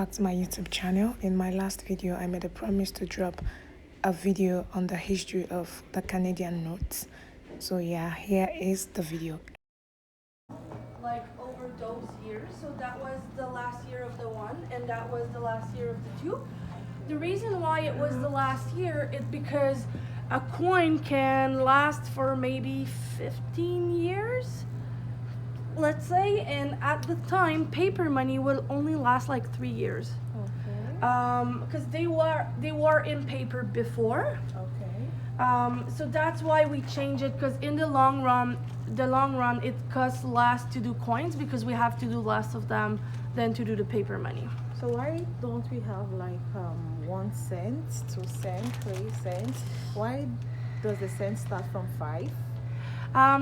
back to my YouTube channel. In my last video, I made a promise to drop a video on the history of the Canadian notes. So yeah, here is the video. Like over those years, so that was the last year of the one and that was the last year of the two. The reason why it was the last year is because a coin can last for maybe 15 years, let's say, and at the time paper money will only last like 3 years. Okay. Because they were in paper before. Okay. So that's why we change it, because in the long run it costs less to do coins because we have to do less of them than to do the paper money. So why don't we have like 1 cent, 2 cents, 3 cents? Why does the cent start from 5?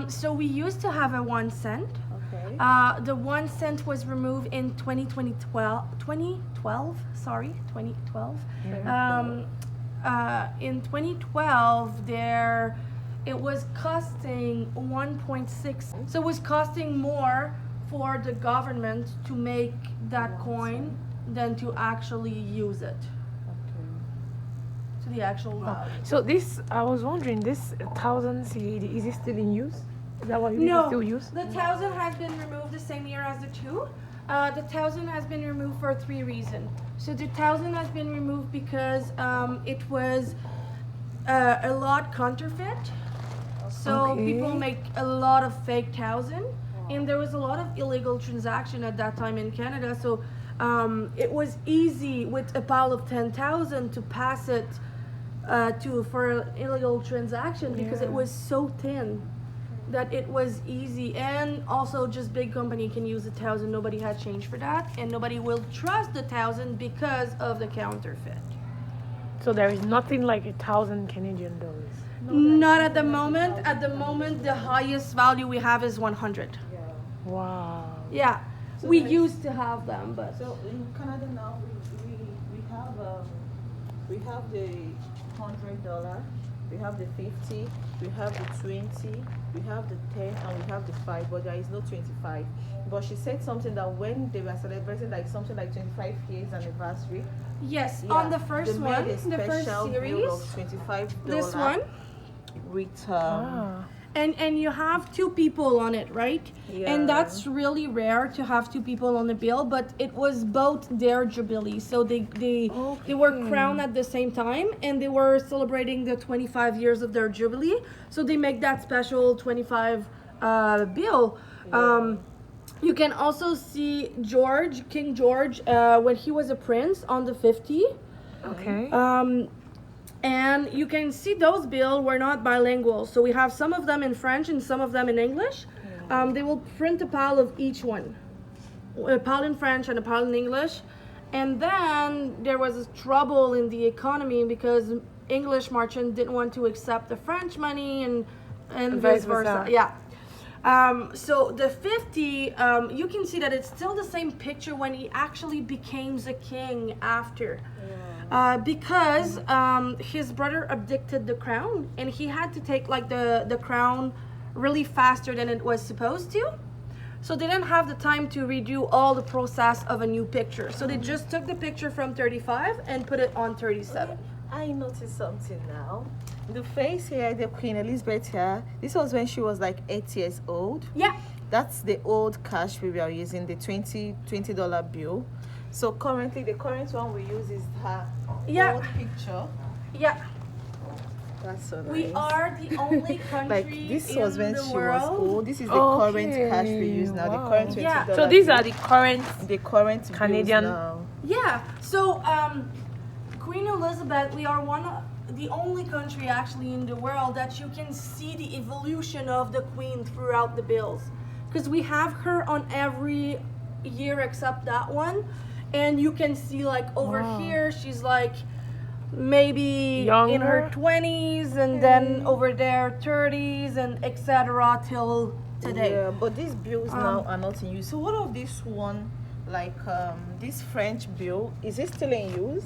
So we used to have a 1 cent. Okay. The 1 cent was removed in 2012. Sorry, 2012. In 2012, it was costing 1.6. So it was costing more for the government to make that coin than to actually use it. Okay. To the actual value. So this, I was wondering, this 1,000 CAD, is it still in use? Is that what you still use? The 1,000 has been removed the same year as the 2. The 1,000 has been removed for 3 reasons. So the 1,000 has been removed because it was a lot counterfeit. So people make a lot of fake 1,000, and there was a lot of illegal transaction at that time in Canada. So it was easy with a pile of 10,000 to pass it for illegal transaction because it was so thin that it was easy. And also just big company can use 1,000. Nobody had change for that, and nobody will trust the 1,000 because of the counterfeit. So there is nothing like 1,000 Canadian dollars. Not at the moment. At the moment, the highest value we have is 100. Yeah. Wow. Yeah, So we there's- used to have them, but So in Canada now we have the $100, we have the 50, we have the 20, we have the 10, and we have the 5. But there is no 25. But she said something that when they were celebrating like something like 25 years anniversary. yes, Yeah, on the first they one, made a the first special bill series, of $25 this one, with and you have 2 people on it, right? Yeah. And that's really rare to have 2 people on the bill, but it was both their jubilee, so they were crowned at the same time, and they were celebrating the 25 years of their jubilee, so they make that special 25 bill. You can also see King George, when he was a prince on the 50. Okay. And you can see those bills were not bilingual. So we have some of them in French and some of them in English. They will print a pile of each one. A pile in French and a pile in English. And then there was trouble in the economy because English merchants didn't want to accept the French money and vice versa. Yeah. So the 50, you can see that it's still the same picture when he actually became the king after. Because his brother abdicated the crown, and he had to take like the crown really faster than it was supposed to. So they didn't have the time to redo all the process of a new picture. So they just took the picture from 35 and put it on 37. I noticed something now. The face here, the Queen Elizabeth here, this was when she was like 8 years old. Yeah. That's the old cash we were using, the $20 bill. So currently, the current one we use is her old picture. Yeah. That's so nice. We are the only country Like this was in when the she world. was old. This is the current cash we use now. The current $20. Yeah. So these are the current the current Canadian- bills now. Yeah. So Queen Elizabeth, we are the only country actually in the world that you can see the evolution of the Queen throughout the bills, because we have her on every year except that one, and you can see like over here she's like maybe Younger? in her 20s, and then over there 30s, and etc. till today. Yeah, but these bills now are not in use. So what of this one, like this French bill? Is it still in use?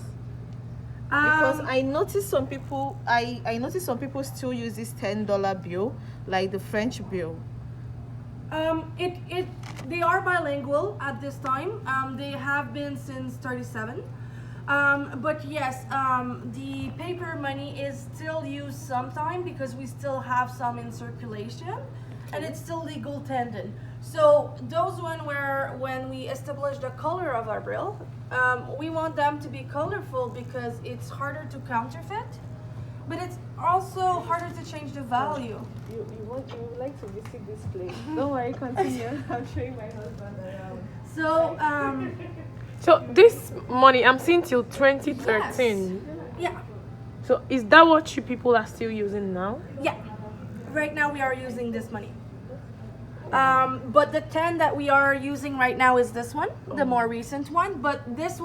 Because I noticed some people, I noticed some people still use this $10 bill, like the French bill. It they are bilingual at this time. They have been since 37. But yes, the paper money is still used sometime because we still have some in circulation, and it's still legal tender. So those one where when we establish the color of our bill, we want them to be colorful because it's harder to counterfeit, but it's also harder to change the value. You would like to visit this place. Don't worry, continue. I'm showing my husband around. So So this money I'm seeing till 2013. yeah, So is that what you people are still using now? yeah. Right now we are using this money. But the 10 that we are using right now is this one, the more recent one. But this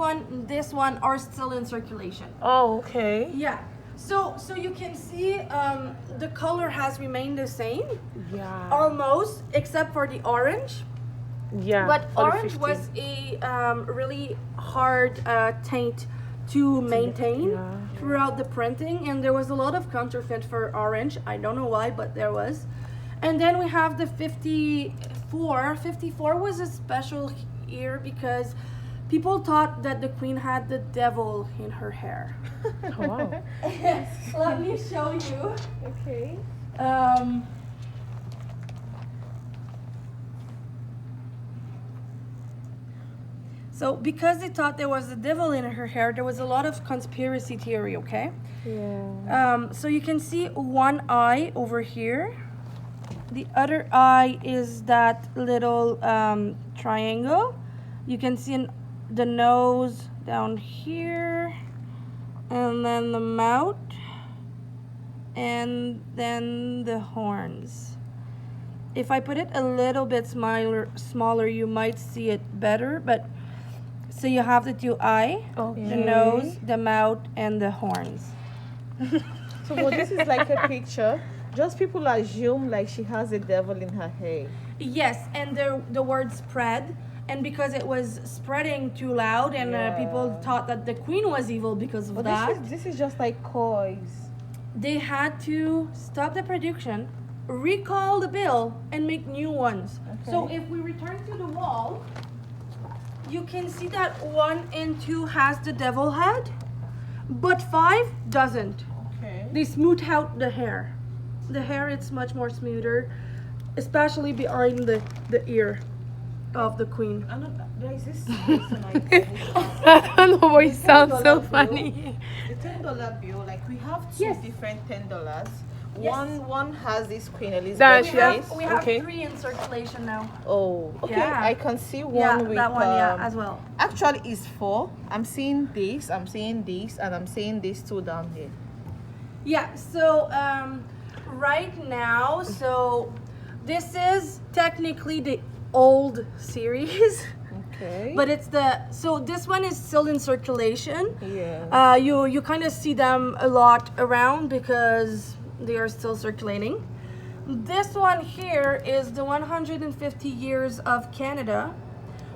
one are still in circulation. Oh, okay. Yeah. So you can see the color has remained the same, Yeah. almost, except for the orange. Yeah. But for the orange 50. was a really hard tint to maintain yeah. throughout the printing, and there was a lot of counterfeit for orange. I don't know why, but there was. And then we have the 54. 54 was a special year because people thought that the queen had the devil in her hair. Oh, wow. Let me show you. Okay. So because they thought there was a devil in her hair, there was a lot of conspiracy theory, okay? Yeah. So you can see one eye over here. The other eye is that little triangle. You can see the nose down here, and then the mouth, and then the horns. If I put it a little bit smaller, you might see it better, but so you have the two eye, the nose, the mouth, and the horns. So well, this is like a picture. Just people assume like she has a devil in her hair. Yes, and the word spread, and because it was spreading too loud, and people thought that the queen was evil because of But that, this is just like coins. they had to stop the production, recall the bill, and make new ones. So if we return to the wall, you can see that 1 and 2 has the devil head, but 5 doesn't. Okay. They smooth out the hair. The hair is much more smoother, especially behind the ear of the queen. I know there is this person like I don't know why it sounds so $10 bill. funny. The $10 bill, like we have two Yes. different $10. Yes. One has this Queen That Elizabeth she face. We have Okay. 3 in circulation now. Oh, okay. Yeah. I can see one Yeah, with that one, as well. Actually, it's 4. I'm seeing this, and I'm seeing these 2 down here. Yeah, so right now, so this is technically the old series, Okay. but it's so this one is still in circulation. Yeah. You kind of see them a lot around because they are still circulating. This one here is the 150 years of Canada.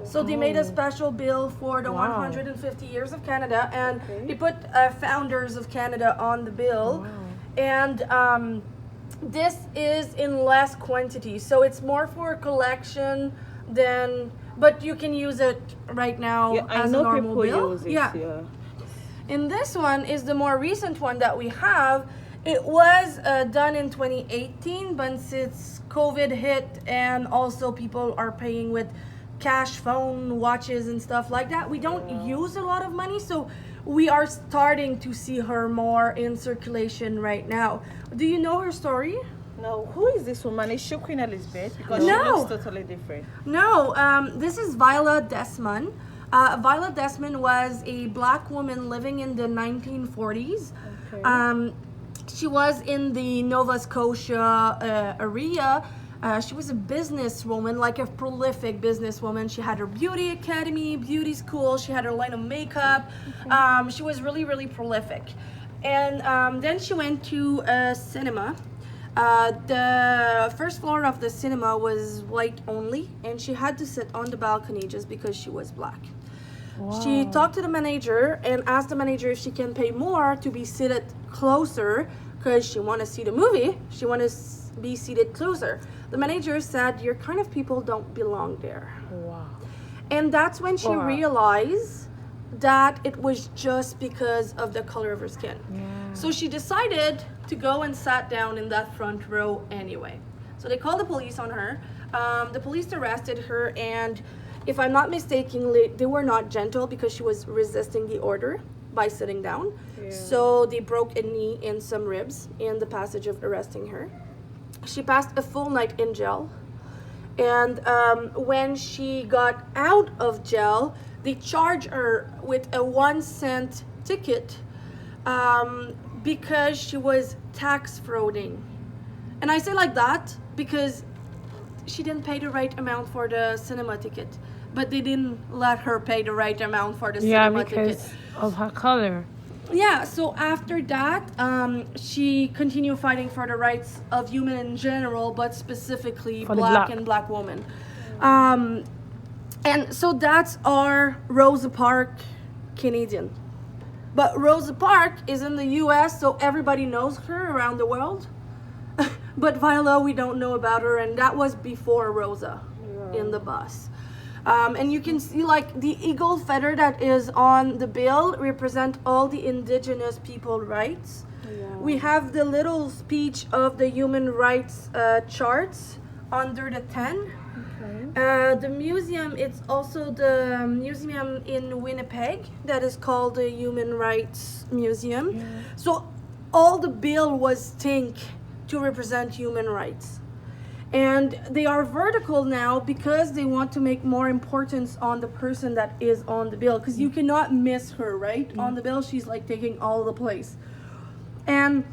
So they made a special bill for the 150 years of Canada, and they put founders of Canada on the bill. And this is in less quantity, so it's more for collection than. But you can use it right now Yeah, I as know a normal people bill. use it. Yeah. And this one is the more recent one that we have. It was done in 2018, but since COVID hit and also people are paying with cash, phone, watches, and stuff like that, we don't use a lot of money, so we are starting to see her more in circulation right now. Do you know her story? Now, who is this woman? Is she Queen Elizabeth? Because she No. looks totally different. No, this is Viola Desmond. Viola Desmond was a black woman living in the 1940s. Okay. She was in the Nova Scotia area. She was a businesswoman, like a prolific businesswoman. She had her beauty academy, beauty school. She had her line of makeup. She was really, really prolific. And then she went to a cinema. The first floor of the cinema was white only, and she had to sit on the balcony just because she was black. She talked to the manager and asked the manager if she can pay more to be seated closer because she want to see the movie. She want to be seated closer. The manager said, your kind of people don't belong there. Wow. And that's when she Wow. realized that it was just because of the color of her skin. So she decided to go and sat down in that front row anyway. So they called the police on her. The police arrested her, and if I'm not mistaken, they were not gentle because she was resisting the order by sitting down. So they broke a knee and some ribs in the passage of arresting her. She passed a full night in jail. And when she got out of jail, they charged her with a 1-cent ticket because she was tax frauding. And I say like that because she didn't pay the right amount for the cinema ticket, but they didn't let her pay the right amount for the cinema ticket. Because of her color. Yeah, so after that, she continued fighting for the rights of human in general, but specifically For the black black. and black women. And so that's our Rosa Parks Canadian. But Rosa Parks is in the US, so everybody knows her around the world. But Viola, we don't know about her, and that was before Rosa in the bus. And you can see like the eagle feather that is on the bill represent all the indigenous people rights. We have the little speech of the human rights charts under the 10. The museum, it's also the museum in Winnipeg that is called the Human Rights Museum. So all the bill was think to represent human rights. And they are vertical now because they want to make more importance on the person that is on the bill. Because you cannot miss her, right? On the bill, she's like taking all the place. And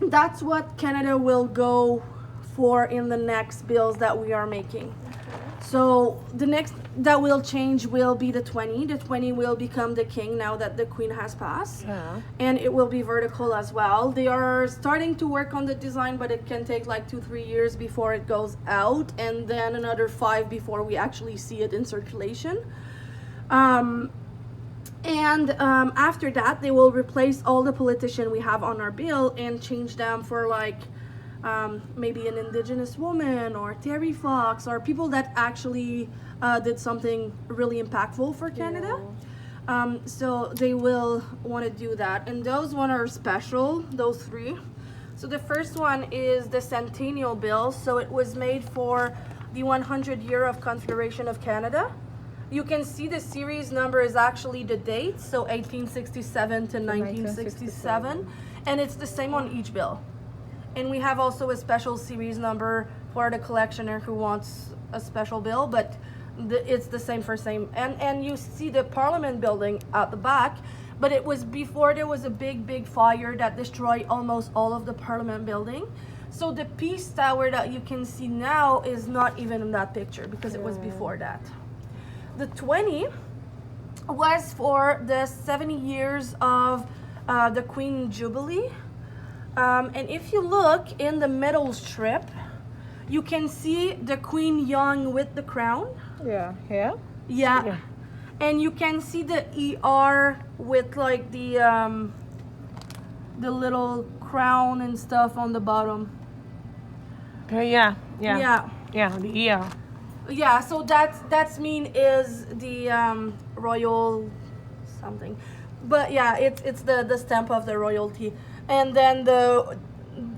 that's what Canada will go for in the next bills that we are making. So the next that will change will be the 20. The 20 will become the king now that the queen has passed. And it will be vertical as well. They are starting to work on the design, but it can take like 2-3 years before it goes out, and then another 5 before we actually see it in circulation. After that, they will replace all the politicians we have on our bill and change them for like maybe an indigenous woman or Terry Fox or people that actually did something really impactful for Canada. So they will want to do that. And those one are special, those 3. So the first one is the Centennial Bill. So it was made for the 100 year of Confederation of Canada. You can see the series number is actually the date, so 1867 to 1967. And it's the same on each bill. And we have also a special series number for the collectioner who wants a special bill, but it's the same for same. And you see the Parliament building at the back, but it was before there was a big fire that destroyed almost all of the Parliament building. So the Peace Tower that you can see now is not even in that picture because it was before that. The 20 was for the 70 years of the Queen Jubilee. And if you look in the middle strip, you can see the Queen Young with the crown. Yeah. And you can see the ER with like the little crown and stuff on the bottom. Yeah. Yeah. The ear. Yeah, so that's mean is the royal something. But yeah, it's the stamp of the royalty. And then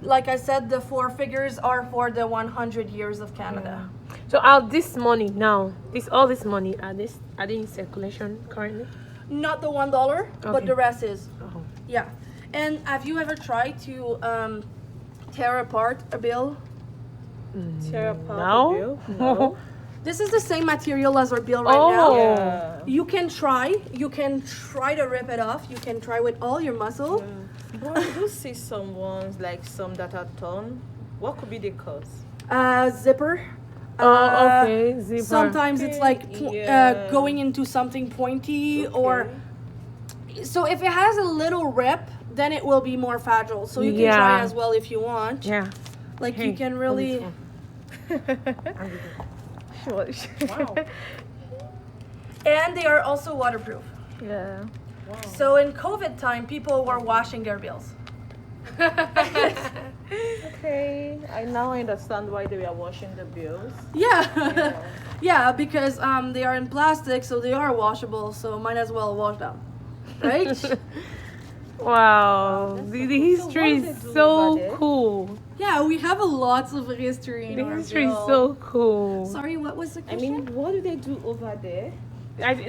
like I said, the 4 figures are for the 100 years of Canada. So all this money now, all this money, are they in circulation currently? Not the $1, but Okay. the rest is. Oh. Yeah. And have you ever tried to tear apart a bill? Tear apart No. the bill? No. This is the same material as our bill right Oh. now. Yeah. You can try to rip it off. You can try with all your muscle. But I do see some ones, like some that are torn. What could be the cause? Zipper. Okay, zipper. Sometimes it's like Yeah. going into something pointy, or so if it has a little rip, then it will be more fragile. So you can try Yeah. as well if you want. Yeah. Like Hey, you can hold really. this one. Wow. And they are also waterproof. Wow. So in COVID time, people were washing their bills. Okay, I now understand why they were washing the bills. Yeah. Yeah, because they are in plastic, so they are washable, so might as well wash them. Right? Wow, that's the so cool. So history what do is they do so over there? cool. Yeah, we have a lots of history in The our history is bill. so cool. Sorry, what was the I question? mean, what do they do over there?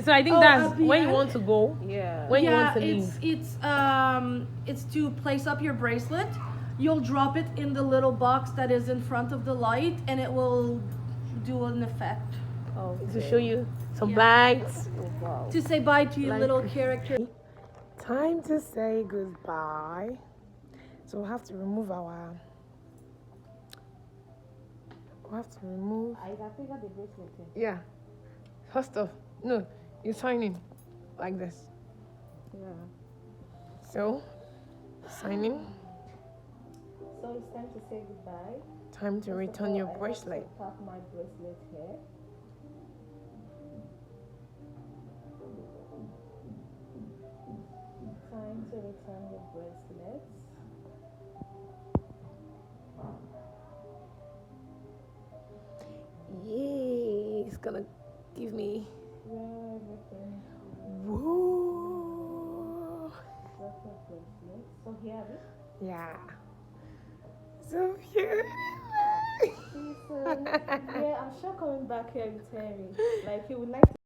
So I think Oh, that's at the when you end? want to go. Yeah. When you Yeah, want to leave. it's to place up your bracelet. You'll drop it in the little box that is in front of the light, and it will do an effect To show you some Yeah. bags. Oh, wow. to say bye to your Like- little character. Time to say goodbye. So we have to remove our. We have to remove. I got the bracelet. Yeah. First off, no, you sign in like this. Yeah. So, sign in. So it's time to say goodbye. Time to return your bracelet. Tap my bracelet here. Time to return your bracelets. Yay! It's gonna give me. Yeah, everything. Woo! That's my bracelet. So here it is. Yeah. So cute. See you soon. Yeah, I'm sure coming back here with Terry. Like he would like to